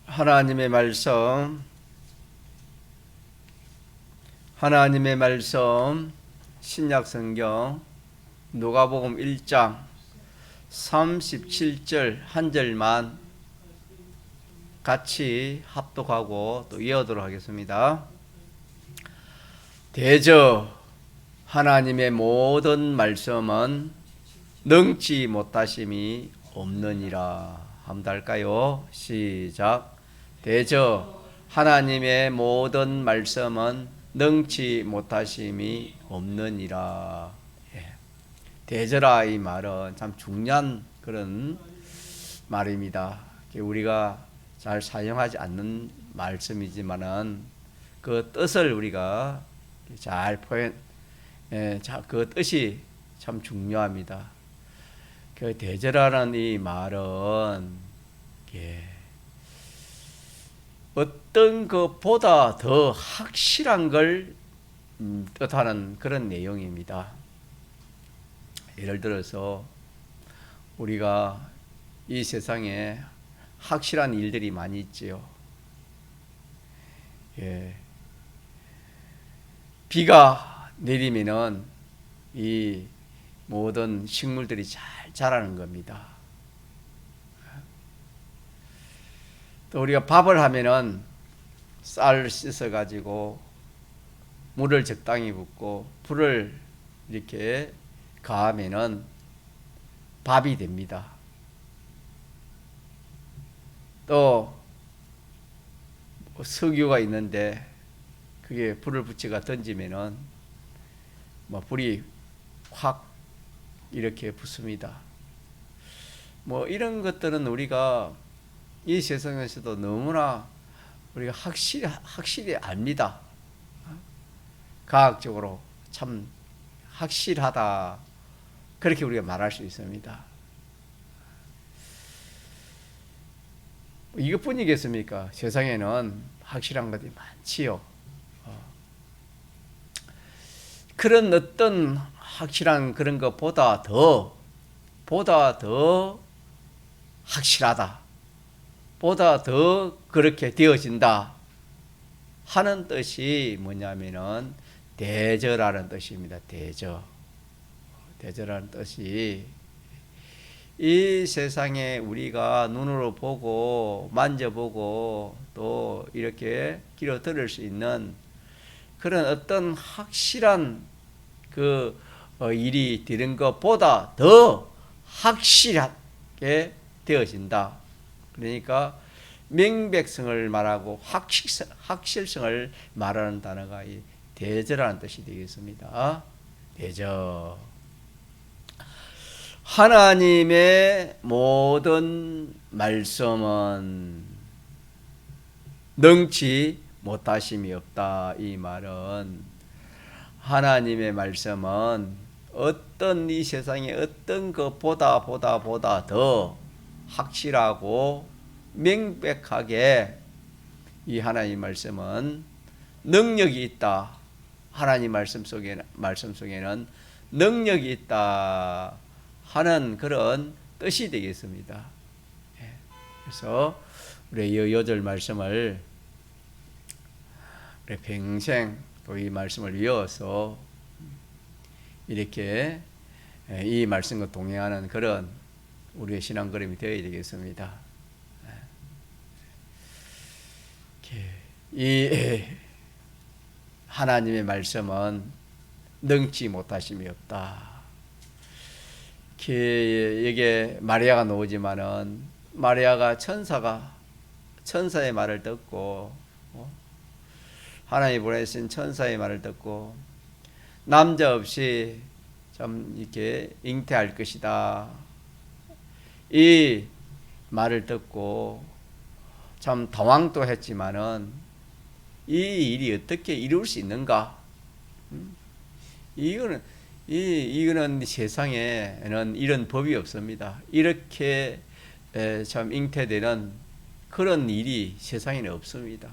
하나님의 말씀 신약 성경 누가복음 1장 37절 한 절만 같이 합독하고 또 이어도록 하겠습니다. 대저 하나님의 모든 말씀은 능치 못하심이 없느니라. 한번 할까요? 시작. 대저 하나님의 모든 말씀은 능치 못하심이 없느니라. 대저라 이 말은 참 중요한 그런 말입니다. 우리가 잘 사용하지 않는 말씀이지만은 그 뜻을 우리가 잘 그 뜻이 참 중요합니다. 그 대저라는 이 말은 어떤 것보다 더 확실한 걸 뜻하는 그런 내용입니다. 예를 들어서 우리가 이 세상에 확실한 일들이 많이 있지요. 비가 내리면은 이 모든 식물들이 잘 자라는 겁니다. 또 우리가 밥을 하면은 쌀을 씻어 가지고 물을 적당히 붓고 불을 이렇게 가하면은 밥이 됩니다. 또 석유가 있는데 그게 불을 붙여가 던지면은 불이 확 이렇게 붙습니다. 이런 것들은 우리가 이 세상에서도 너무나 우리가 확실히 압니다. 과학적으로 참 확실하다. 그렇게 우리가 말할 수 있습니다. 이것뿐이겠습니까? 세상에는 확실한 것이 많지요. 그런 어떤 확실한 그런 것보다 더 확실하다. 보다 더 그렇게 되어진다 하는 뜻이 뭐냐면은 대저라는 뜻입니다. 대저라는 뜻이 이 세상에 우리가 눈으로 보고 만져보고 또 이렇게 귀로 들을 수 있는 그런 어떤 확실한 그 일이 되는 것보다 더 확실하게 되어진다. 그러니까 명백성을 말하고 확실성을 말하는 단어가 이 대저라는 뜻이 되겠습니다. 대저. 하나님의 모든 말씀은 능치 못하심이 없다. 이 말은 하나님의 말씀은 어떤 이 세상에 어떤 것보다 더 확실하고 명백하게 이 하나님 말씀은 능력이 있다. 하나님 말씀 속에는 능력이 있다 하는 그런 뜻이 되겠습니다. 그래서 우리 여절 말씀을 우리 평생 또 이 말씀을 이어서 이렇게 이 말씀과 동행하는 그런 우리의 신앙 걸음이 되어야 되겠습니다. 이 하나님의 말씀은 능치 못하심이 없다. 여기에 마리아가 나오지만은 마리아가 천사의 말을 듣고 하나님이 보내신 천사의 말을 듣고 남자 없이 좀 이렇게 잉태할 것이다. 이 말을 듣고 참 당황도 했지만은 이 일이 어떻게 이룰 수 있는가? 이거는 세상에는 이런 법이 없습니다. 이렇게 참 잉태되는 그런 일이 세상에는 없습니다.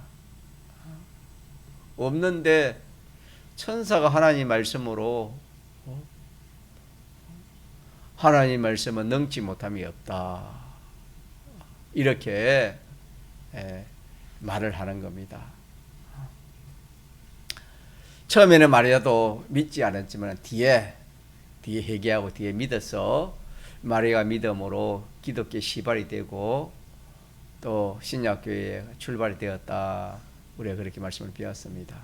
없는데 천사가 하나님 말씀으로 하나님 말씀은 능치 못함이 없다, 이렇게 말을 하는 겁니다. 처음에는 마리아도 믿지 않았지만 뒤에 회개하고 뒤에 믿어서 마리아가 믿음으로 기독교 시발이 되고 또 신약교회에 출발이 되었다, 우리가 그렇게 말씀을 배웠습니다.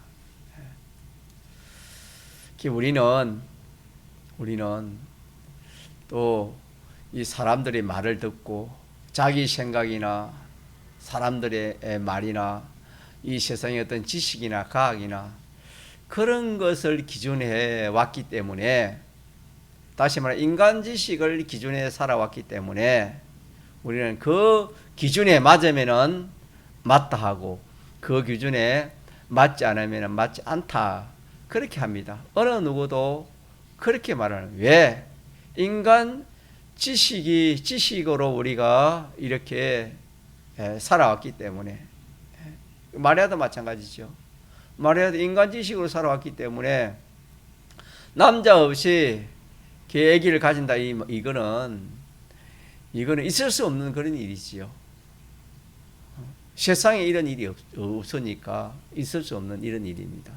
우리는 또 이 사람들의 말을 듣고 자기 생각이나 사람들의 말이나 이 세상의 어떤 지식이나 과학이나 그런 것을 기준해 왔기 때문에, 다시 말해 인간 지식을 기준해 살아왔기 때문에 우리는 그 기준에 맞으면은 맞다 하고 그 기준에 맞지 않으면 맞지 않다, 그렇게 합니다. 어느 누구도 그렇게 말하는, 왜? 인간 지식으로 우리가 이렇게 살아왔기 때문에. 마리아도 마찬가지죠. 마리아도 인간 지식으로 살아왔기 때문에 남자 없이 아기를 가진다, 이거는 있을 수 없는 그런 일이지요. 세상에 이런 일이 없으니까 있을 수 없는 이런 일입니다.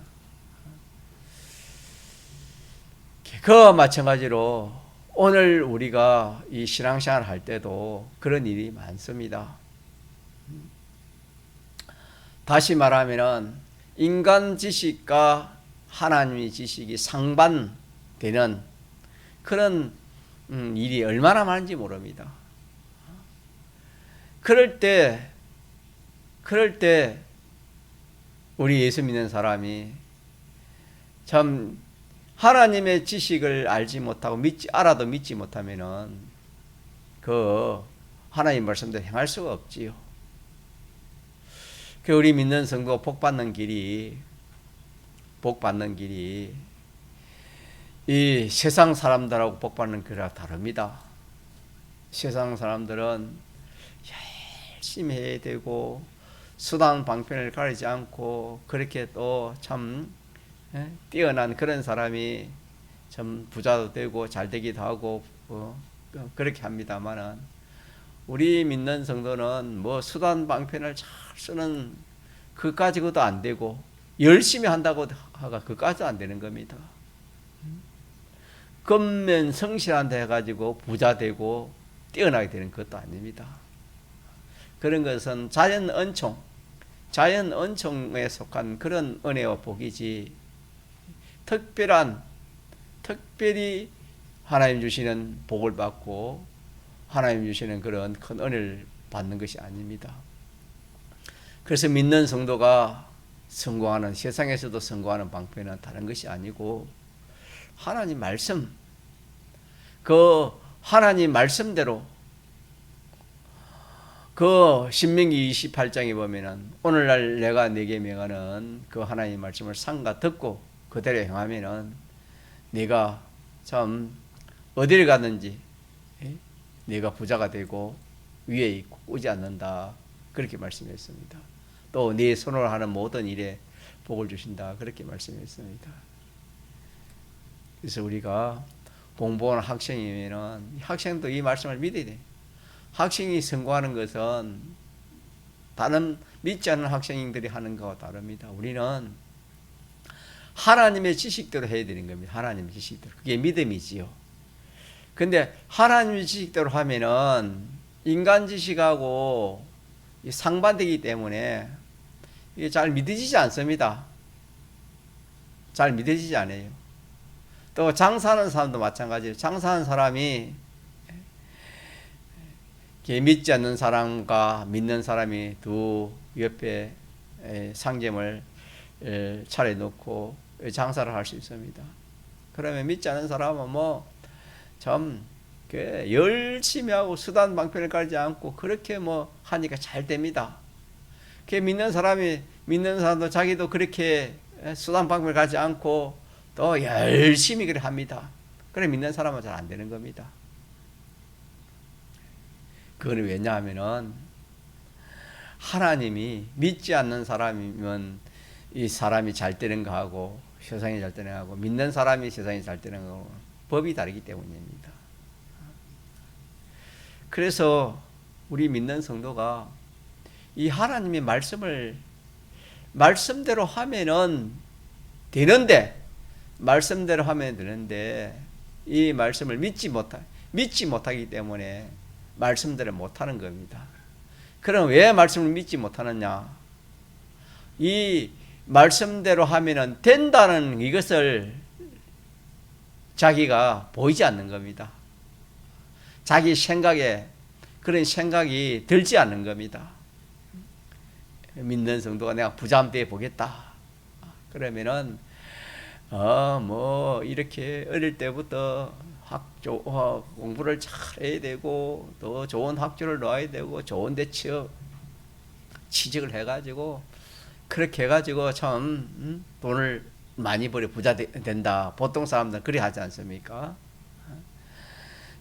그와 마찬가지로 오늘 우리가 이 신앙생활 할 때도 그런 일이 많습니다. 다시 말하면 인간 지식과 하나님의 지식이 상반되는 그런 일이 얼마나 많은지 모릅니다. 그럴 때 우리 예수 믿는 사람이 참 하나님의 지식을 알지 못하고 알아도 믿지 못하면은 그 하나님 말씀대로 행할 수가 없지요. 그 우리 믿는 성도 복 받는 길이 이 세상 사람들하고 복 받는 길이랑 다릅니다. 세상 사람들은 열심히 해야 되고 수단 방편을 가리지 않고 그렇게 또 참 뛰어난 그런 사람이 참 부자도 되고 잘 되기도 하고 그렇게 합니다만은, 우리 믿는 성도는 뭐 수단 방편을 잘 쓰는 그까지도 안 되고 열심히 한다고 하가 그까지도 안 되는 겁니다. 겉면 성실한다 해가지고 부자 되고 뛰어나게 되는 것도 아닙니다. 그런 것은 자연 은총에 속한 그런 은혜와 복이지, 특별히 하나님 주시는 복을 받고 하나님 주시는 그런 큰 은혜를 받는 것이 아닙니다. 그래서 믿는 성도가 성공하는, 세상에서도 성공하는 방법은 다른 것이 아니고 하나님 말씀, 그 하나님 말씀대로 그 신명기 28장에 보면은 오늘날 내가 네게 명하는 그 하나님 말씀을 삼가 듣고 그대로 행하면은 네가 참 어디를 가든지 네가 부자가 되고 위에 있고 오지 않는다, 그렇게 말씀했습니다. 또 네 손으로 하는 모든 일에 복을 주신다, 그렇게 말씀했습니다. 그래서 우리가 공부하는 학생이면은 학생도 이 말씀을 믿어야 돼. 학생이 성공하는 것은 다른 믿지 않는 학생들이 하는 것과 다릅니다. 우리는 하나님의 지식대로 해야 되는 겁니다. 하나님의 지식대로. 그게 믿음이지요. 근데 하나님의 지식대로 하면은 인간 지식하고 상반되기 때문에 이게 잘 믿어지지 않습니다. 잘 믿어지지 않아요. 또 장사하는 사람도 마찬가지예요. 장사하는 사람이 믿지 않는 사람과 믿는 사람이 두 옆에 상점을 차려놓고 장사를 할 수 있습니다. 그러면 믿지 않는 사람은 참 열심히 하고 수단 방편을 가리지 않고 그렇게 하니까 잘 됩니다. 믿는 사람도 자기도 그렇게 수단 방편을 가리지 않고 또 열심히 그래 합니다. 그래 믿는 사람은 잘 안 되는 겁니다. 그건 왜냐하면은 하나님이 믿지 않는 사람이면 이 사람이 잘 되는 거하고 세상이 잘 되는 거하고 믿는 사람이 세상이 잘 되는 거하고 법이 다르기 때문입니다. 그래서 우리 믿는 성도가 이 하나님의 말씀을 말씀대로 하면은 되는데 말씀대로 하면 되는데 이 말씀을 믿지 못하기 때문에 말씀대로 못하는 겁니다. 그럼 왜 말씀을 믿지 못하느냐? 이 말씀대로 하면은 된다는 이것을 자기가 보이지 않는 겁니다. 자기 생각에 그런 생각이 들지 않는 겁니다. 믿는 성도가 내가 부자되어 보겠다. 그러면은 뭐 이렇게 어릴 때부터 공부를 잘 해야 되고 또 좋은 학교를 나와야 되고 좋은 데 취직을 해가지고 그렇게 해가지고 참 돈을 많이 벌여 부자 된다. 보통 사람들은 그래 하지 않습니까?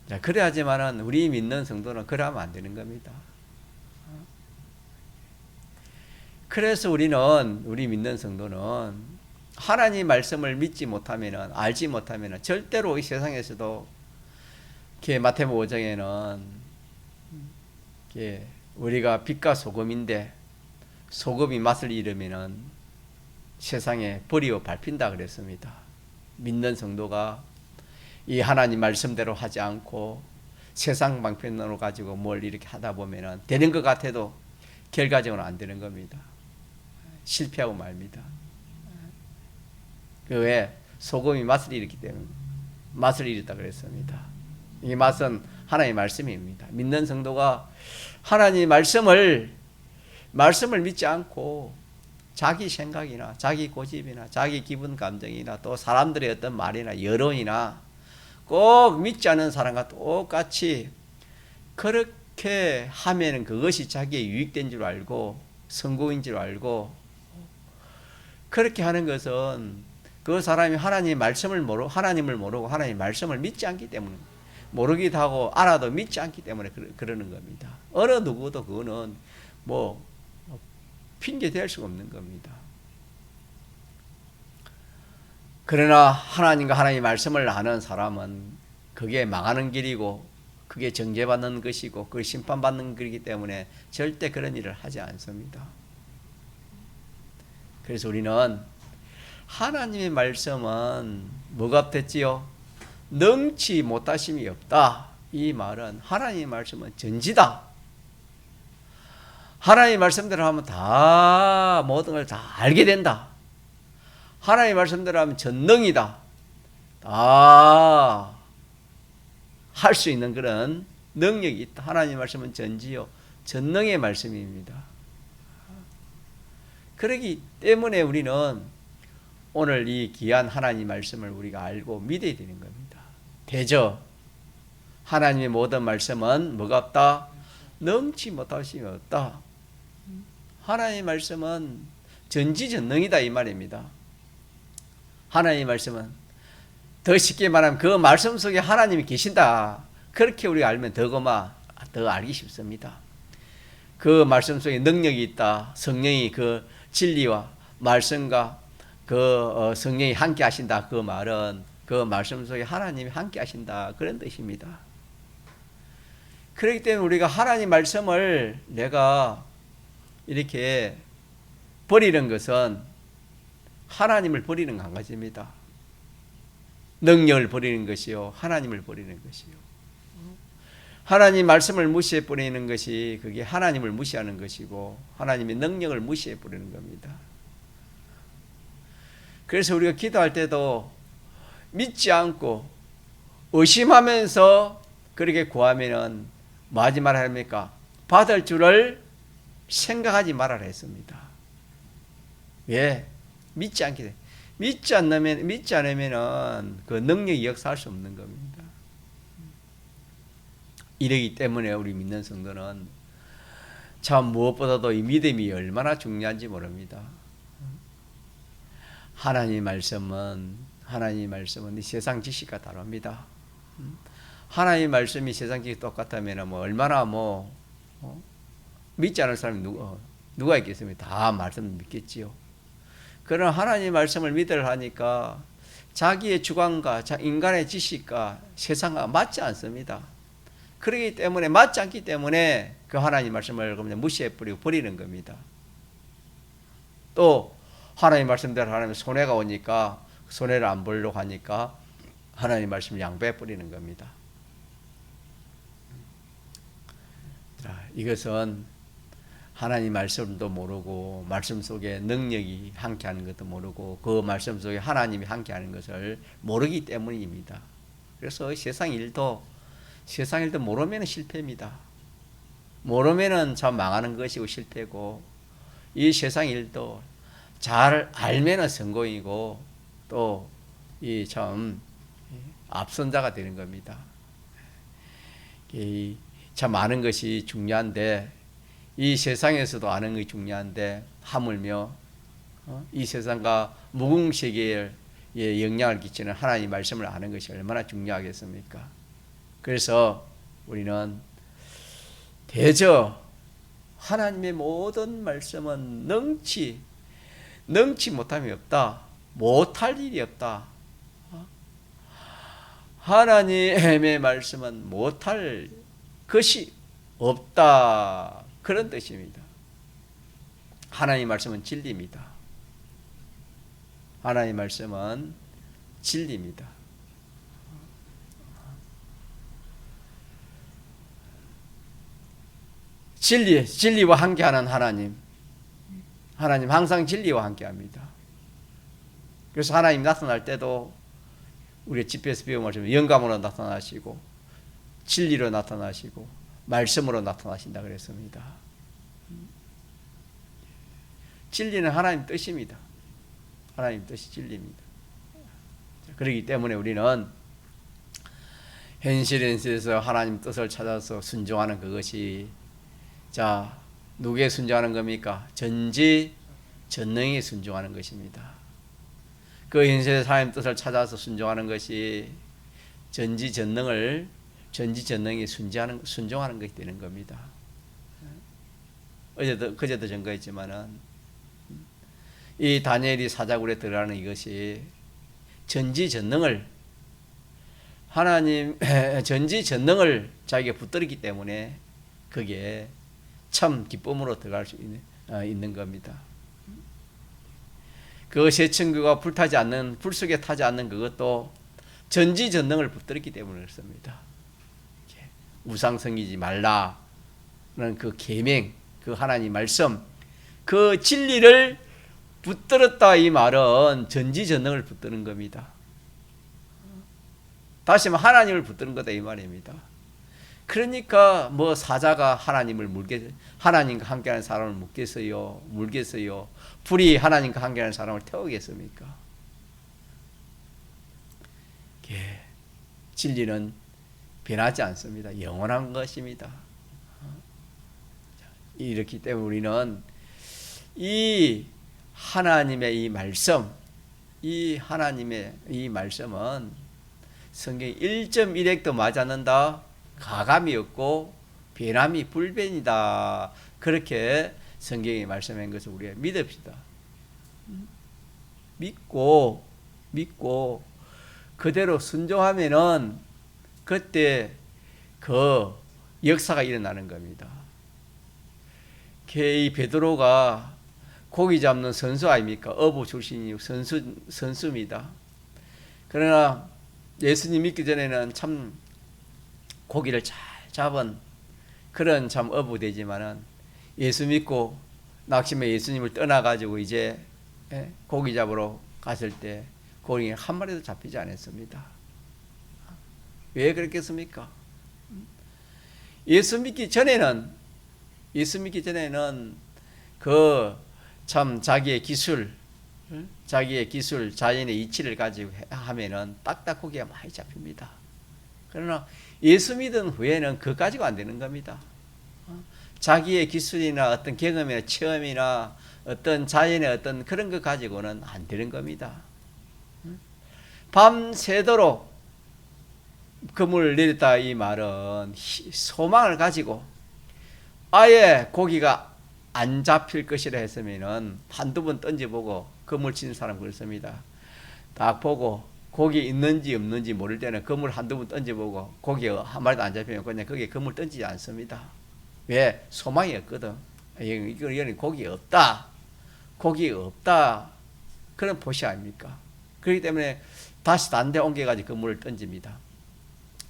자, 그래 하지만은 우리 믿는 성도는 그래 하면 안 되는 겁니다. 그래서 우리 믿는 성도는 하나님 말씀을 믿지 못하면은 알지 못하면은 절대로 이 세상에서도 마태복음 5장에는 우리가 빛과 소금인데 소금이 맛을 잃으면은 세상에 버리고 밟힌다 그랬습니다. 믿는 성도가 이 하나님 말씀대로 하지 않고 세상 방편으로 가지고 뭘 이렇게 하다 보면은 되는 것 같아도 결과적으로 안 되는 겁니다. 실패하고 말입니다. 그 외에 소금이 맛을 잃기 때문에 맛을 잃었다 그랬습니다. 이 맛은 하나님의 말씀입니다. 믿는 성도가 하나님의 말씀을 믿지 않고 자기 생각이나 자기 고집이나 자기 기분 감정이나 또 사람들의 어떤 말이나 여론이나 꼭 믿지 않는 사람과 똑같이 그렇게 하면 그것이 자기의 유익된 줄 알고 성공인 줄 알고 그렇게 하는 것은 그 사람이 하나님의 말씀을 하나님을 모르고 하나님의 말씀을 믿지 않기 때문에 모르기도 하고 알아도 믿지 않기 때문에 그러는 겁니다. 어느 누구도 그거는 뭐 핑계 댈 수가 없는 겁니다. 그러나 하나님과 하나님의 말씀을 아는 사람은 그게 망하는 길이고 그게 정죄받는 것이고 그게 심판받는 길이기 때문에 절대 그런 일을 하지 않습니다. 그래서 우리는 하나님의 말씀은 뭐가 됐지요? 능치 못하심이 없다. 이 말은 하나님의 말씀은 전지다. 하나님의 말씀대로 하면 다 모든 걸 다 알게 된다. 하나님의 말씀대로 하면 전능이다. 다 할 수 있는 그런 능력이 있다. 하나님의 말씀은 전지요 전능의 말씀입니다. 그렇기 때문에 우리는 오늘 이 귀한 하나님 말씀을 우리가 알고 믿어야 되는 겁니다. 대저 하나님의 모든 말씀은 뭐가 없다? 능치 못하심이 없다. 하나님의 말씀은 전지전능이다 이 말입니다. 하나님의 말씀은 더 쉽게 말하면 그 말씀 속에 하나님이 계신다. 그렇게 우리가 알면 더 알기 쉽습니다. 그 말씀 속에 능력이 있다. 성령이 그 진리와 말씀과 그 성령이 함께 하신다. 그 말은 그 말씀 속에 하나님이 함께 하신다. 그런 뜻입니다. 그렇기 때문에 우리가 하나님 말씀을 내가 이렇게 버리는 것은 하나님을 버리는 한 가지입니다. 능력을 버리는 것이요 하나님을 버리는 것이요. 하나님 말씀을 무시해 버리는 것이 그게 하나님을 무시하는 것이고 하나님의 능력을 무시해 버리는 겁니다. 그래서 우리가 기도할 때도 믿지 않고 의심하면서 그렇게 구하면은 뭐 하지 말아야 합니까? 받을 줄을 생각하지 말아라 했습니다. 왜? 믿지 않기 때문에. 믿지 않으면은 그 능력이 역사할 수 없는 겁니다. 이러기 때문에 우리 믿는 성도는 참 무엇보다도 이 믿음이 얼마나 중요한지 모릅니다. 하나님의 말씀은 이 세상 지식과 다릅니다. 하나님의 말씀이 세상 지식 똑같다면 얼마나 믿지 않을 사람이 누가 있겠습니까? 다 말씀 믿겠지요. 그러나 하나님 말씀을 믿으려 하니까 자기의 주관과 인간의 지식과 세상과 맞지 않습니다. 그렇기 때문에 맞지 않기 때문에 그 하나님 말씀을 그냥 무시해버리고 버리는 겁니다. 또 하나님 말씀대로 하나님 손해가 오니까 손해를 안 보려고 하니까 하나님 말씀을 양보해버리는 겁니다. 자, 이것은 하나님 말씀도 모르고 말씀 속에 능력이 함께하는 것도 모르고 그 말씀 속에 하나님이 함께하는 것을 모르기 때문입니다. 그래서 세상 일도 모르면 실패입니다. 모르면 참 망하는 것이고 실패고, 이 세상 일도 잘 알면 성공이고 또 이 참 앞선자가 되는 겁니다. 이 참 아는 것이 중요한데, 이 세상에서도 아는 것이 중요한데 하물며 이 세상과 무궁세계에 영향을 끼치는 하나님 말씀을 아는 것이 얼마나 중요하겠습니까? 그래서 우리는 대저 하나님의 모든 말씀은 능치 못함이 없다. 못할 일이 없다. 하나님의 말씀은 못할 것이 없다. 그런 뜻입니다. 하나님 말씀은 진리입니다. 하나님 말씀은 진리입니다. 진리와 함께하는 하나님 항상 진리와 함께합니다. 그래서 하나님 나타날 때도 우리 집에서 배운 말씀 영감으로 나타나시고 진리로 나타나시고 말씀으로 나타나신다 그랬습니다. 진리는 하나님 뜻입니다. 하나님 뜻이 진리입니다. 그렇기 때문에 우리는 현실에서 하나님 뜻을 찾아서 순종하는 그것이, 자, 누구에 순종하는 겁니까? 전지전능에 순종하는 것입니다. 그 현실에서 하나님 뜻을 찾아서 순종하는 것이 전지전능에 순종하는 것이 되는 겁니다. 그제도 증거했지만은 이 다니엘이 사자굴에 들어가는 이것이 전지전능을 자기가 붙들었기 때문에 그게 참 기쁨으로 들어갈 수 있는 겁니다. 그 세천교가 불 속에 타지 않는 그것도 전지전능을 붙들었기 때문에 그렇습니다. 우상 섬기지 말라는 그 계명, 그 하나님 말씀, 그 진리를 붙들었다, 이 말은 전지전능을 붙드는 겁니다. 다시 말하면 하나님을 붙드는 거다, 이 말입니다. 그러니까 뭐 사자가 하나님과 함께하는 사람을 물겠어요? 불이 하나님과 함께하는 사람을 태우겠습니까? 진리는 변하지 않습니다. 영원한 것입니다. 이렇기 때문에 우리는 이 하나님의 이 말씀은 성경 1.1핵도 맞지 않는다, 가감이 없고 변함이 불변이다, 그렇게 성경이 말씀한 것을 우리가 믿읍시다. 믿고 그대로 순종하면은 그때 그 역사가 일어나는 겁니다. 이 베드로가 고기 잡는 선수 아닙니까? 어부 출신이 선수입니다. 그러나 예수님 믿기 전에는 참 고기를 잘 잡은 그런 참 어부 되지만은 예수 믿고 낙심해 예수님을 떠나가지고 이제 고기 잡으러 갔을 때 고기 한 마리도 잡히지 않았습니다. 왜 그랬겠습니까? 예수 믿기 전에는 그 참 자기의 기술, 자연의 이치를 가지고 하면은 딱딱 고기가 많이 잡힙니다. 그러나 예수 믿은 후에는 그거 가지고 안 되는 겁니다. 자기의 기술이나 어떤 경험이나 체험이나 어떤 자연의 어떤 그런 것 가지고는 안 되는 겁니다. 밤새도록 그물을 내렸다, 이 말은 소망을 가지고 아예 고기가 안 잡힐 것이라 했으면은 한두 번 던져보고 그물 치는 사람 그렇습니다. 딱 보고 고기 있는지 없는지 모를 때는 그물 한두 번 던져보고 고기 한 마리도 안 잡히면 그냥 거기에 그물 던지지 않습니다. 왜? 소망이 없거든. 이거는 고기 없다. 고기 없다. 그런 표시 아닙니까? 그렇기 때문에 다시 다른 데 옮겨가지고 그물을 던집니다.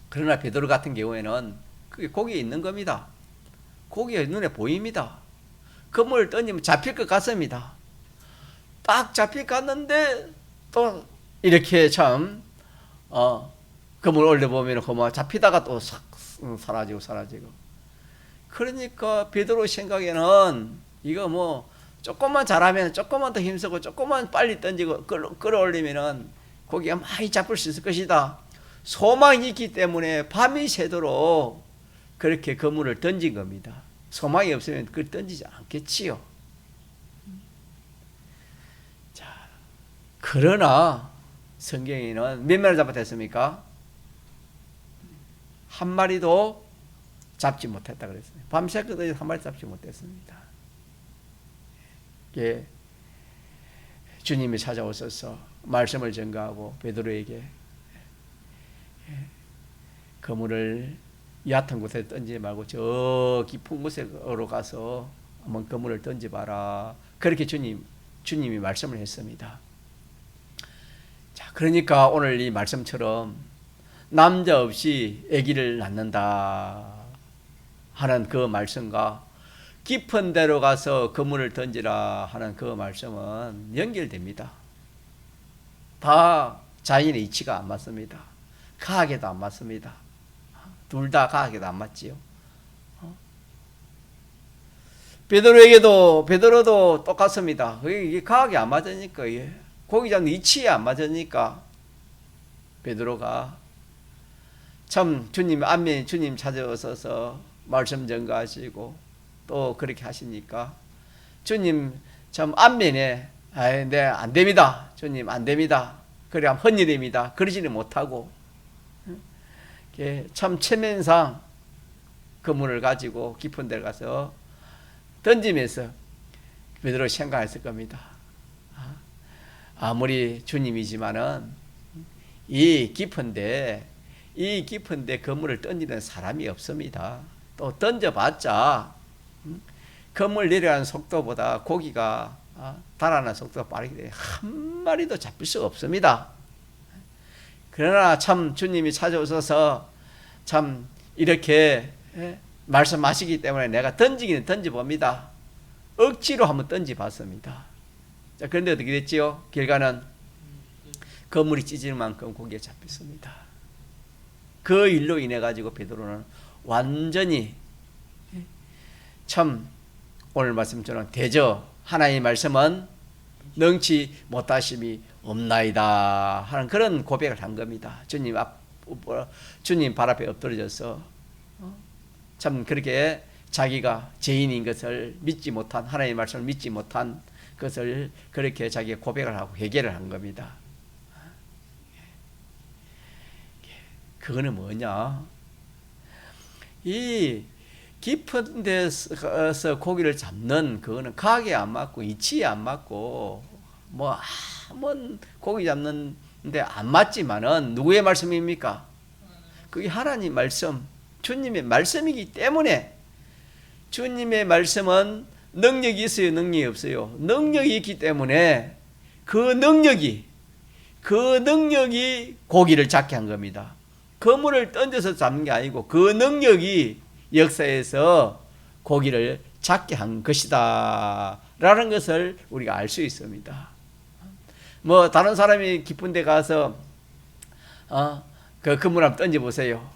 그러나 베드로 같은 경우에는 그게 고기에 있는 겁니다. 고기가 눈에 보입니다. 그물을 던지면 잡힐 것 같습니다. 딱 잡힐 것 같는데 또 이렇게 참 그물 올려보면 그만 잡히다가 또 싹 사라지고 그러니까 베드로 생각에는 이거 뭐 조금만 잘하면 조금만 더 힘쓰고 조금만 빨리 던지고 끌어올리면은 고기가 많이 잡을 수 있을 것이다. 소망이 있기 때문에 밤이 새도록 그렇게 그물을 던진 겁니다. 소망이 없으면 그걸 던지지 않겠지요. 자, 그러나 성경에는 몇 마리 잡았습니까? 한 마리도 잡지 못했다 그랬어요. 밤새거든요. 한 마리 잡지 못했습니다. 예, 주님이 찾아오셔서 말씀을 전가하고 베드로에게 그물을 얕은 곳에 던지지 말고 저 깊은 곳으로 가서 한번 그물을 던져봐라. 그렇게 주님이 말씀을 했습니다. 자, 그러니까 오늘 이 말씀처럼 남자 없이 아기를 낳는다 하는 그 말씀과 깊은 데로 가서 그물을 던지라 하는 그 말씀은 연결됩니다. 다 자연의 이치가 안 맞습니다. 과학에도 안 맞습니다. 둘 다 과학에도 안 맞지요. 베드로도 똑같습니다. 이게 과학이 안 맞으니까, 고기 잡는 이치에 안 맞으니까 베드로가 참 주님 안면에 주님 찾아오셔서 말씀 전가하시고 또 그렇게 하시니까 주님 참 안면에 네, 안 됩니다. 주님 안 됩니다. 그래 헌일입니다. 그러지는 못하고 참 체면상 그물을 가지고 깊은 데 가서 던지면서 베드로 생각했을 겁니다. 아무리 주님이지만은 이 깊은데 그물을 던지는 사람이 없습니다. 또 던져봤자 그물 내려가는 속도보다 고기가 달아나는 속도가 빠르기 때문에 한 마리도 잡힐 수가 없습니다. 그러나 참 주님이 찾아오셔서 참 이렇게 말씀하시기 때문에 내가 던지기는 던져봅니다. 억지로 한번 던져봤습니다. 자, 그런데 어떻게 됐지요? 결과는 그물이 찢을 만큼 고기가 잡혔습니다. 그 일로 인해 가지고 베드로는 완전히 참 오늘 말씀처럼 대저 하나님의 말씀은 능치 못하심이 없나이다 하는 그런 고백을 한 겁니다. 주님 발 앞에 엎드려져서 참 그렇게 자기가 죄인인 것을 믿지 못한 하나님의 말씀을 믿지 못한 것을 그렇게 자기가 고백을 하고 회개를 한 겁니다. 그거는 뭐냐? 이 깊은 데서 고기를 잡는 그거는 과학에 안 맞고 이치에 안 맞고 뭐 한번 고기 잡는데 안 맞지만은 누구의 말씀입니까? 그게 하나님 말씀, 주님의 말씀이기 때문에 주님의 말씀은 능력이 있어요, 능력이 없어요? 능력이 있기 때문에 그 능력이 고기를 잡게 한 겁니다. 그물을 던져서 잡는 게 아니고 그 능력이 역사에서 고기를 잡게 한 것이다 라는 것을 우리가 알 수 있습니다. 뭐 다른 사람이 깊은 데 가서 그 그물 한번 던져보세요.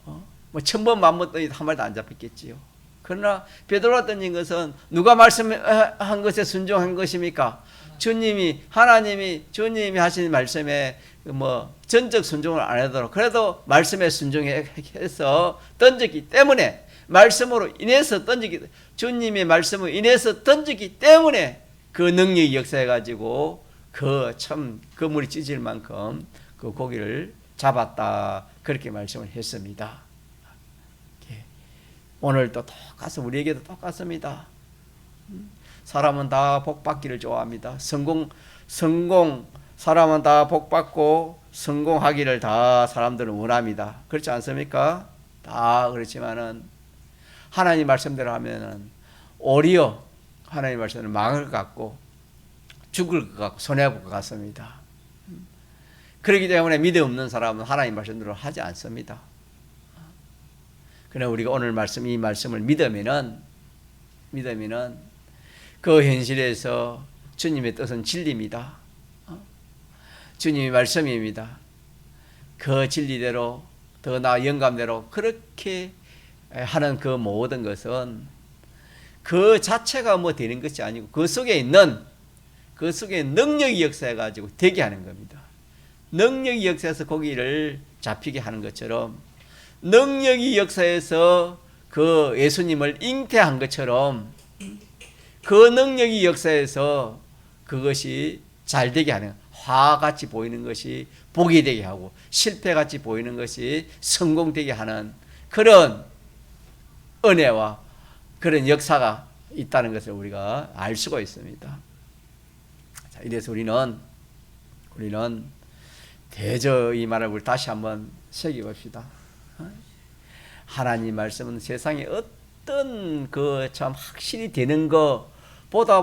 뭐 1000번 만번 던져도 한 마리도 안 잡혔겠지요. 그러나 베드로가 던진 것은 누가 말씀한 것에 순종한 것입니까? 주님이 하신 말씀에 뭐 전적 순종을 안 하도록 그래도 말씀에 순종해서 던졌기 때문에 말씀으로 인해서 주님의 말씀으로 인해서 던졌기 때문에 그 능력이 역사해 가지고 그 참 그물이 찢을 만큼 그 고기를 잡았다 그렇게 말씀을 했습니다. 오늘도 똑같습니다. 우리에게도 똑같습니다. 사람은 다 복 받기를 좋아합니다. 사람은 다 복 받고 성공하기를 다 사람들은 원합니다. 그렇지 않습니까? 다 그렇지만은 하나님 말씀대로 하면은 오히려 하나님 말씀은 망할 것 같고 죽을 것 같고 손해볼 것 같습니다. 그렇기 때문에 믿음 없는 사람은 하나님 말씀대로 하지 않습니다. 그러나 우리가 오늘 이 말씀을 믿으면은 그 현실에서 주님의 뜻은 진리입니다. 주님의 말씀입니다. 그 진리대로 더 나아 영감대로 그렇게 하는 그 모든 것은 그 자체가 뭐 되는 것이 아니고 그 속에 능력이 역사해 가지고 되게 하는 겁니다. 능력이 역사해서 고기를 잡히게 하는 것처럼 능력이 역사해서 그 예수님을 잉태한 것처럼 그 능력이 역사해서 그것이 잘 되게 하는 화같이 보이는 것이 복이 되게 하고 실패같이 보이는 것이 성공되게 하는 그런 은혜와 그런 역사가 있다는 것을 우리가 알 수가 있습니다. 자, 이래서 우리는 대저 이 말을 우리 다시 한번 새겨봅시다. 하나님 말씀은 세상에 어떤 그 참 확실히 되는 거 보다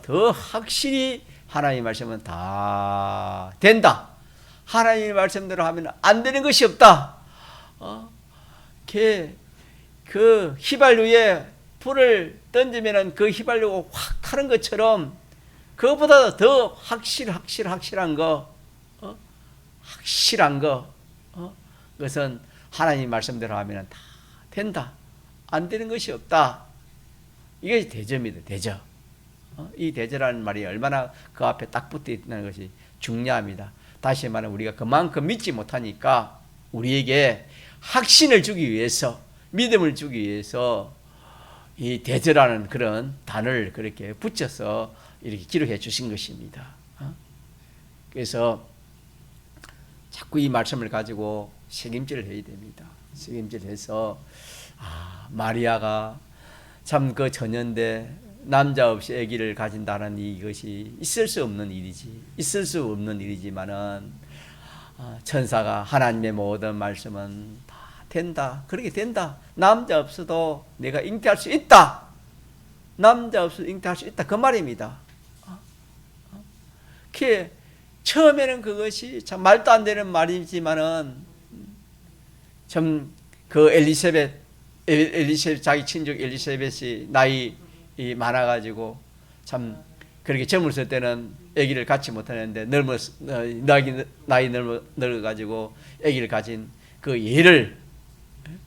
더 확실히 하나님 말씀은 다 된다. 하나님 말씀대로 하면 안 되는 것이 없다. 그 휘발유에 불을 던지면은 그 휘발유가 확 타는 것처럼 그것보다 더 확실한 거, 그것은 하나님 말씀대로 하면 다 된다. 안 되는 것이 없다. 이게 대저입니다. 대저. 이 대저라는 말이 얼마나 그 앞에 딱 붙어 있다는 것이 중요합니다. 다시 말하면 우리가 그만큼 믿지 못하니까 우리에게 확신을 주기 위해서, 믿음을 주기 위해서 이 대저라는 그런 단어를 그렇게 붙여서 이렇게 기록해 주신 것입니다. 그래서 자꾸 이 말씀을 가지고 책임질을 해야 됩니다. 책임질해서 마리아가 참 그 처녀인데 남자 없이 아기를 가진다는 이것이 있을 수 없는 일이지만은 천사가 하나님의 모든 말씀은 다 된다. 그렇게 된다. 남자 없어도 내가 잉태할 수 있다. 남자 없어도 잉태할 수 있다. 그 말입니다. 처음에는 그것이 참 말도 안 되는 말이지만은 참 그 엘리사벳 자기 친족 엘리사벳이 나이 많아가지고 참 그렇게 젊었을 때는 아기를 갖지 못하는데 나이 늙어가지고 아기를 가진 그 예를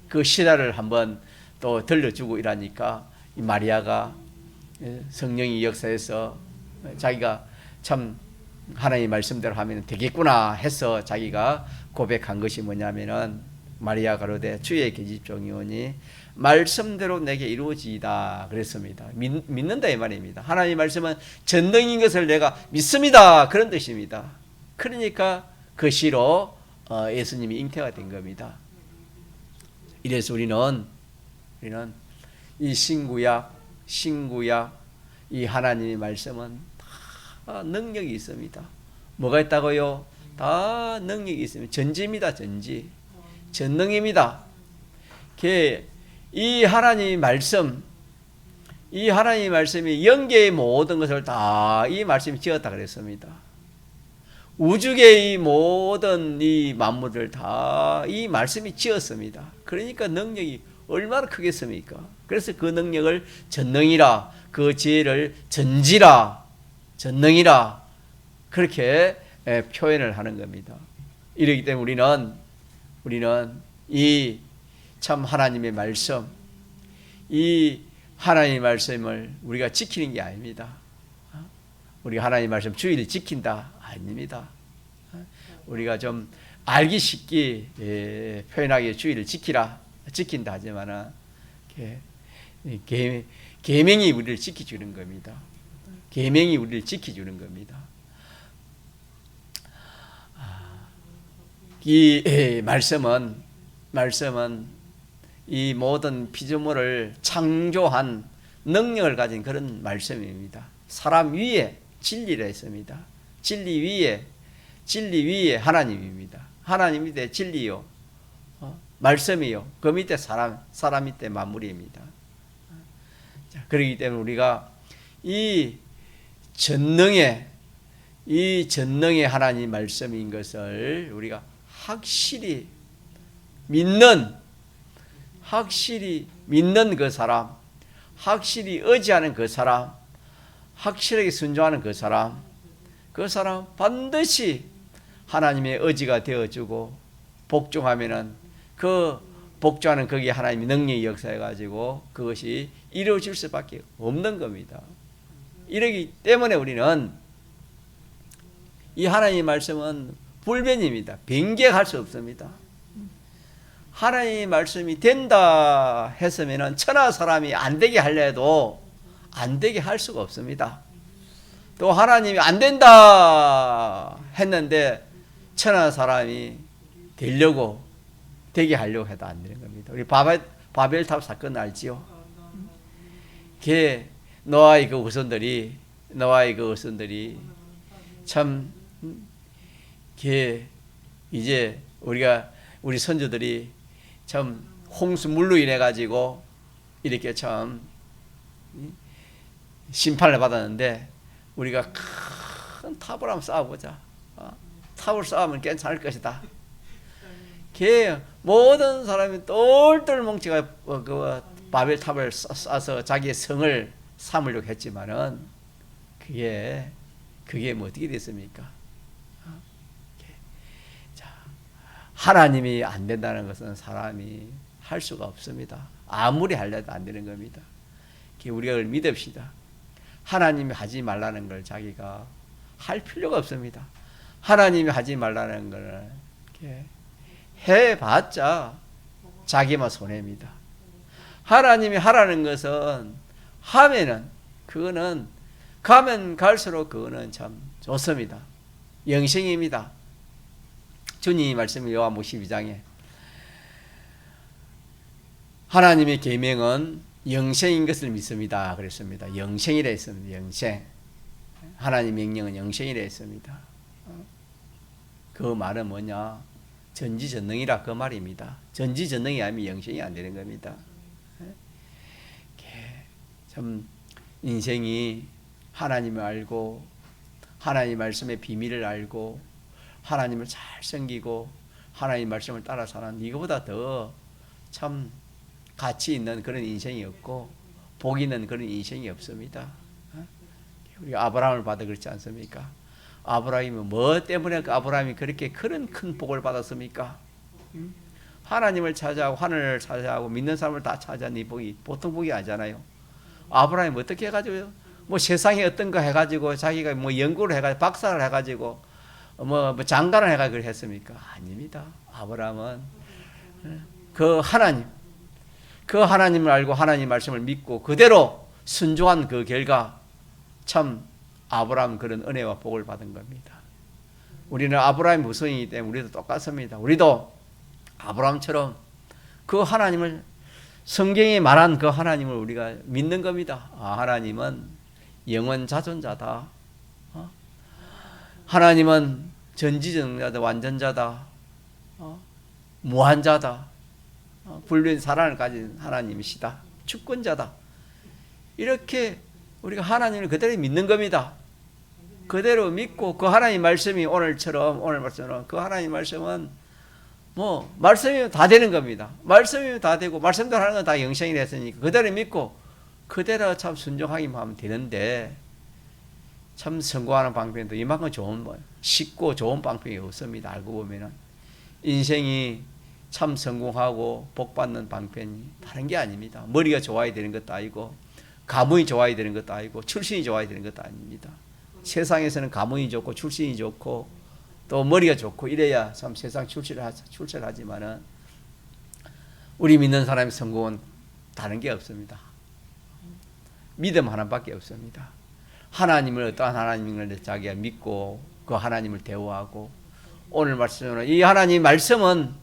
그 실화를 한번 또 들려주고 이러니까 이 마리아가 성령이 역사해서 자기가 참 하나님의 말씀대로 하면 되겠구나 해서 자기가 고백한 것이 뭐냐면은 마리아 가로되 주의 계집종이오니 말씀대로 내게 이루어지이다 그랬습니다. 믿는다 이 말입니다. 하나님의 말씀은 전능인 것을 내가 믿습니다. 그런 뜻입니다. 그러니까 그 시로 예수님이 잉태가 된 겁니다. 이래서 우리는 이 신구약 이 하나님의 말씀은 다 능력이 있습니다. 뭐가 있다고요? 다 능력이 있습니다. 전지입니다. 전능입니다. 이 하나님의 말씀이 영계의 모든 것을 다 이 말씀이 지었다 그랬습니다. 우주계의 이 모든 이 만물을 다 이 말씀이 지었습니다. 그러니까 능력이 얼마나 크겠습니까? 그래서 그 능력을 전능이라, 그 지혜를 전능이라 그렇게 표현을 하는 겁니다. 이러기 때문에 우리는 이 참 하나님의 말씀, 이 하나님의 말씀을 우리가 지키는 게 아닙니다. 우리가 하나님의 말씀 주의를 지킨다 아닙니다. 우리가 좀 알기 쉽게 표현하기에 주의를 지킨다 하지만은 계명이 우리를 지켜주는 겁니다. 계명이 우리를 지켜주는 겁니다. 이 말씀은 이 모든 피조물을 창조한 능력을 가진 그런 말씀입니다. 사람 위에 진리를 했습니다. 진리 위에 하나님입니다. 하나님 밑에 진리요, 말씀이요, 그 밑에 사람 밑에 만물입니다. 자, 그렇기 때문에 우리가 이 전능의 하나님 말씀인 것을 우리가 확실히 믿는 그 사람, 확실히 의지하는 그 사람, 확실하게 순종하는 그 사람 반드시 하나님의 의지가 되어주고, 복종하면은 그 복종하는 거기에 하나님의 능력이 역사해가지고 그것이 이루어질 수밖에 없는 겁니다. 이러기 때문에 우리는 이 하나님의 말씀은 불변입니다. 변개할 수 없습니다. 하나님의 말씀이 된다 했으면은 천하 사람이 안 되게 하려 해도 안 되게 할 수가 없습니다. 또 하나님이 안 된다 했는데 천하 사람이 되게 하려고 해도 안 되는 겁니다. 우리 바벨탑 사건 알지요? 노아의 그 후손들이 참 이제 우리 선조들이 참 홍수물로 인해 가지고 이렇게 참 심판을 받았는데, 우리가 큰 탑을 한번 쌓아보자. 탑을 쌓으면 괜찮을 것이다. 모든 사람이 똘똘 뭉치가 그 바벨탑을 쌓아서 자기의 성을 삼으려고 했지만은 그게 뭐 어떻게 됐습니까? 자, 하나님이 안 된다는 것은 사람이 할 수가 없습니다. 아무리 하려도 안 되는 겁니다. 우리가 믿읍시다. 하나님이 하지 말라는 걸 자기가 할 필요가 없습니다. 하나님이 하지 말라는 걸 해봤자 자기만 손해입니다. 하나님이 하라는 것은 하면은 그거는 가면 갈수록 그거는 참 좋습니다. 영생입니다. 주님이 말씀이 요한복음 12장에 하나님의 계명은 영생인 것을 믿습니다 그랬습니다. 영생이라 했습니다. 영생. 하나님 명령은 영생이라 했습니다. 그 말은 뭐냐? 전지전능이라 그 말입니다. 전지전능이 아니면 영생이 안 되는 겁니다. 참 인생이 하나님을 알고 하나님 말씀의 비밀을 알고 하나님을 잘 섬기고 하나님 말씀을 따라 사는 이거보다 더 참 가치 있는 그런 인생이 없고 복 있는 그런 인생이 없습니다. 우리가 아브라함을 받아 그렇지 않습니까? 아브라함이 뭐 때문에 아브라함이 그렇게 큰 복을 받았습니까? 하나님을 찾아하고 하늘을 찾아하고 믿는 사람을 다 찾아하는 이 복이 보통 복이 아니잖아요. 아브라함이 어떻게 해가지고 뭐 세상에 어떤 거 해가지고 자기가 뭐 연구를 해가지고 박사를 해가지고 뭐 장관을 해가지고 했습니까? 아닙니다. 아브라함은 그 하나님을 알고 하나님 말씀을 믿고 그대로 순종한 그 결과 참 아브라함 그런 은혜와 복을 받은 겁니다. 우리는 아브라함의 후손이기 때문에 우리도 똑같습니다. 우리도 아브라함처럼 그 하나님을 성경이 말한 그 하나님을 우리가 믿는 겁니다. 하나님은 영원 자존자다. 하나님은 전지전능자다. 완전자다. 무한자다. 불변 사랑을 가진 하나님이시다. 주권자다. 이렇게 우리가 하나님을 그대로 믿는 겁니다. 그대로 믿고 그 하나님 말씀이 오늘 말씀처럼 그 하나님 말씀은 뭐 말씀이면 다 되는 겁니다. 말씀이면 다 되고 말씀대로 하는 건 다 영생이 됐으니까 그대로 믿고 그대로 참 순종하기만 하면 되는데, 참 성공하는 방법도 이만큼 쉽고 좋은 방법이 없습니다. 알고 보면은 인생이 참 성공하고 복받는 방편이 다른 게 아닙니다. 머리가 좋아야 되는 것도 아니고 가문이 좋아야 되는 것도 아니고 출신이 좋아야 되는 것도 아닙니다. 세상에서는 가문이 좋고 출신이 좋고 또 머리가 좋고 이래야 참 세상 출세하지만은 우리 믿는 사람의 성공은 다른 게 없습니다. 믿음 하나밖에 없습니다. 하나님을 어떠한 하나님을 자기가 믿고 그 하나님을 대우하고 오늘 말씀으로 이 하나님 말씀은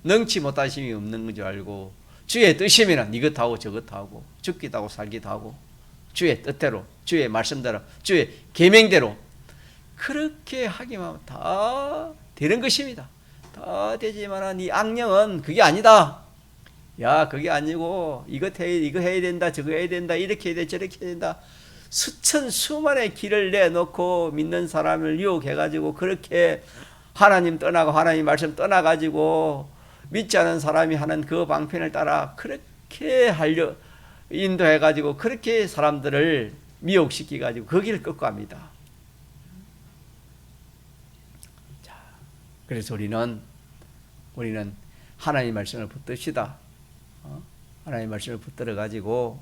능치 못하심이 없는 줄 알고 주의 뜻이면 이것하고 저것하고 죽기도 하고 살기도 하고 주의 뜻대로, 주의 말씀대로, 주의 계명대로 그렇게 하기만 하면 다 되는 것입니다. 다 되지만 이 악령은 그게 아니다. 야, 그게 아니고 이거 해야 된다, 저거 해야 된다, 이렇게 해야 돼, 저렇게 해야 된다. 수만의 길을 내놓고 믿는 사람을 유혹해가지고 그렇게 하나님 떠나고 하나님 말씀 떠나가지고 믿지 않은 사람이 하는 그 방편을 따라 그렇게 인도해가지고 그렇게 사람들을 미혹시키가지고 그 길을 꺾고 합니다. 자, 그래서 우리는 하나님 말씀을 붙듭시다. 하나님 말씀을 붙들어가지고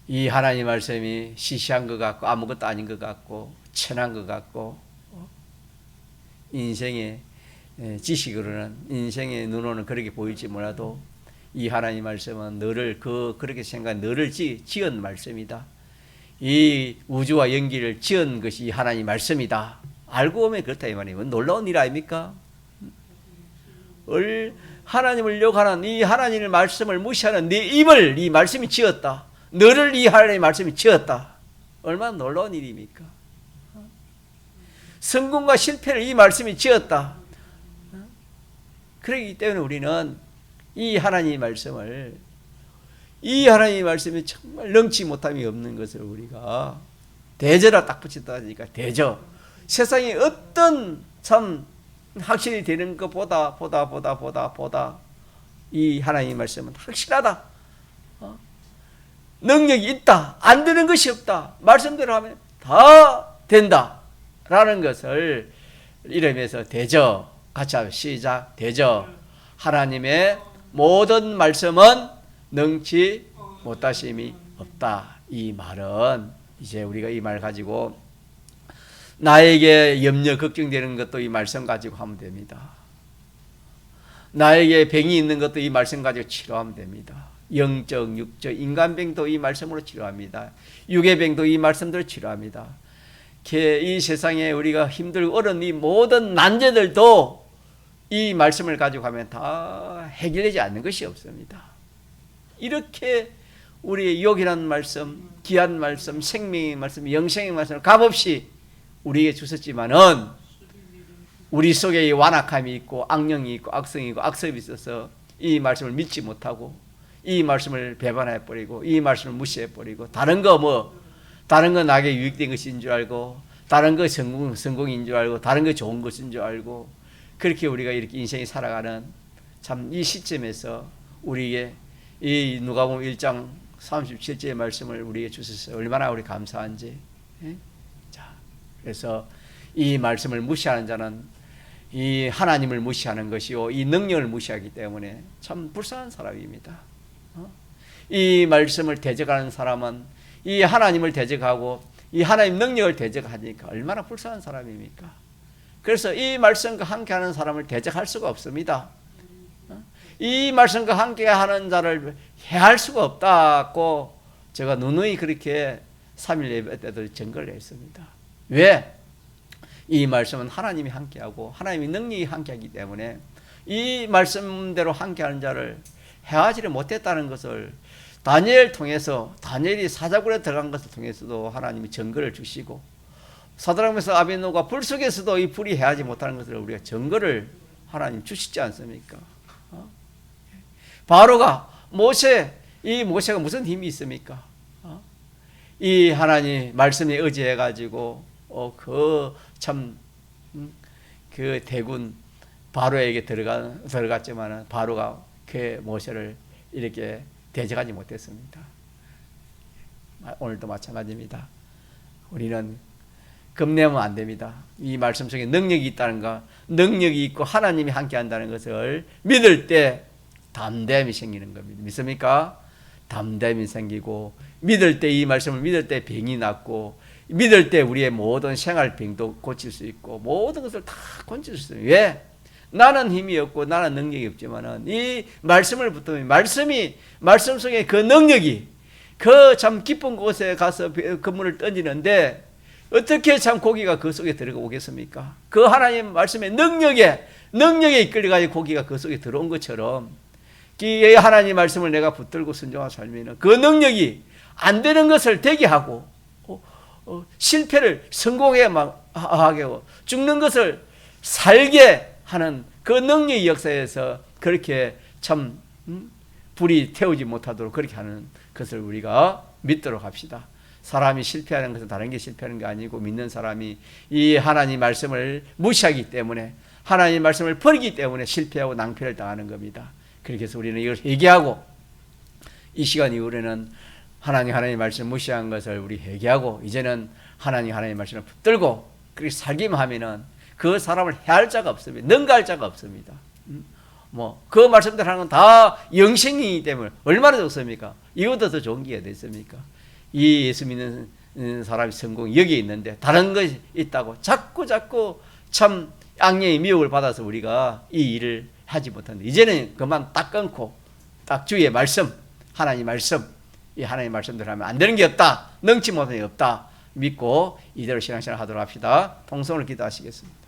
이 하나님 말씀이 시시한 것 같고 아무것도 아닌 것 같고 천한 것 같고 인생의 지식으로는 인생의 눈으로는 그렇게 보일지 몰라도 이 하나님 말씀은 너를 그렇게 생각한 너를 지은 말씀이다. 이 우주와 연기를 지은 것이 이 하나님 말씀이다. 알고 보면 그렇다 이 말이에요. 놀라운 일 아닙니까? 하나님을 욕하는 이 하나님의 말씀을 무시하는 네 입을 이 말씀이 지었다. 너를 이 하나님의 말씀이 지었다. 얼마나 놀라운 일입니까? 성공과 실패를 이 말씀이 지었다. 그렇기 때문에 우리는 이 하나님의 말씀이 정말 능치 못함이 없는 것을 우리가 대저라 딱 붙였다니까 대저. 세상에 어떤 참 확실히 되는 것보다 이 하나님의 말씀은 확실하다. 능력이 있다. 안 되는 것이 없다. 말씀대로 하면 다 된다. 라는 것을 이러면서 대저. 같이 하면 시작. 대저. 하나님의 모든 말씀은 능치 못하심이 없다. 이 말은 이제 우리가 이 말 가지고 나에게 염려 걱정되는 것도 이 말씀 가지고 하면 됩니다. 나에게 병이 있는 것도 이 말씀 가지고 치료하면 됩니다. 영적, 육적, 인간병도 이 말씀으로 치료합니다. 육의 병도 이 말씀대로 치료합니다. 이 세상에 우리가 힘들고 어려운 이 모든 난제들도 이 말씀을 가지고 하면 다 해결되지 않는 것이 없습니다. 이렇게 우리의 욕이라는 말씀, 귀한 말씀, 생명의 말씀, 영생의 말씀을 값없이 우리에게 주셨지만은 우리 속에 이 완악함이 있고 악령이 있고 악성이 있고 악습이 있어서 이 말씀을 믿지 못하고 이 말씀을 배반해버리고 이 말씀을 무시해버리고 다른 거 나에게 유익된 것인 줄 알고 다른 거 성공인 줄 알고 다른 거 좋은 것인 줄 알고 그렇게 우리가 이렇게 인생이 살아가는 참 이 시점에서 우리에게 이 누가복음 1장 37절의 말씀을 우리에게 주셨어요. 얼마나 우리 감사한지. 자, 그래서 이 말씀을 무시하는 자는 이 하나님을 무시하는 것이요 이 능력을 무시하기 때문에 참 불쌍한 사람입니다. 이 말씀을 대적하는 사람은 이 하나님을 대적하고 이 하나님 능력을 대적하니까 얼마나 불쌍한 사람입니까? 그래서 이 말씀과 함께하는 사람을 대적할 수가 없습니다. 이 말씀과 함께하는 자를 해할 수가 없다고 제가 누누이 그렇게 3일 예배 때도 증거를 했습니다. 왜? 이 말씀은 하나님이 함께하고 하나님의 능력이 함께하기 때문에 이 말씀대로 함께하는 자를 해하지를 못했다는 것을 다니엘이 사자굴에 들어간 것을 통해서도 하나님이 증거를 주시고 사드락메삭 아벳네고가 불 속에서도 이 불이 해하지 못하는 것을 우리가 증거를 하나님 주시지 않습니까? 바로가 모세가 무슨 힘이 있습니까? 이 하나님 말씀에 의지해 가지고 그 대군 바로에게 들어갔지만은 바로가 그 모세를 이렇게 대적하지 못했습니다. 오늘도 마찬가지입니다. 우리는 겁내면 안 됩니다. 이 말씀 속에 능력이 있다는 것, 능력이 있고 하나님이 함께한다는 것을 믿을 때 담대함이 생기는 겁니다. 믿습니까? 담대함이 생기고 믿을 때 이 말씀을 믿을 때 병이 낫고 믿을 때 우리의 모든 생활병도 고칠 수 있고 모든 것을 다 고칠 수 있어요. 왜? 나는 힘이 없고 나는 능력이 없지만은 이 말씀을 붙들면 말씀 속에 그 능력이 그 참 깊은 곳에 가서 그물을 던지는데 어떻게 참 고기가 그 속에 들어가 오겠습니까? 그 하나님 말씀의 능력에 이끌려가지고 고기가 그 속에 들어온 것처럼 이 하나님 말씀을 내가 붙들고 순종하고 살면은 그 능력이 안 되는 것을 되게 하고 실패를 성공에 막 하게 하고 죽는 것을 살게 하는 그 능력의 역사에서 그렇게 참 불이 태우지 못하도록 그렇게 하는 것을 우리가 믿도록 합시다. 사람이 실패하는 것은 다른 게 실패하는 게 아니고 믿는 사람이 이 하나님 말씀을 무시하기 때문에 하나님 말씀을 버리기 때문에 실패하고 낭패를 당하는 겁니다. 그렇게 해서 우리는 이걸 회개하고 이 시간 이후로는 하나님 말씀을 무시한 것을 우리 회개하고 이제는 하나님 말씀을 붙들고 그렇게 살기만 하면은 그 사람을 해할 자가 없습니다. 능가할 자가 없습니다. 그 말씀들 하는 건 다 영생이기 때문에 얼마나 좋습니까? 이것도 더 좋은 게 됐습니까? 이 예수 믿는 사람의 성공이 여기에 있는데 다른 것이 있다고 자꾸 참 악령의 미혹을 받아서 우리가 이 일을 하지 못한다. 이제는 그만 딱 끊고 딱 주의 말씀, 하나님 말씀, 이 하나님 말씀대로 하면 안 되는 게 없다. 능치 못한 게 없다. 믿고 이대로 신앙생활 하도록 합시다. 통성을 기도하시겠습니다.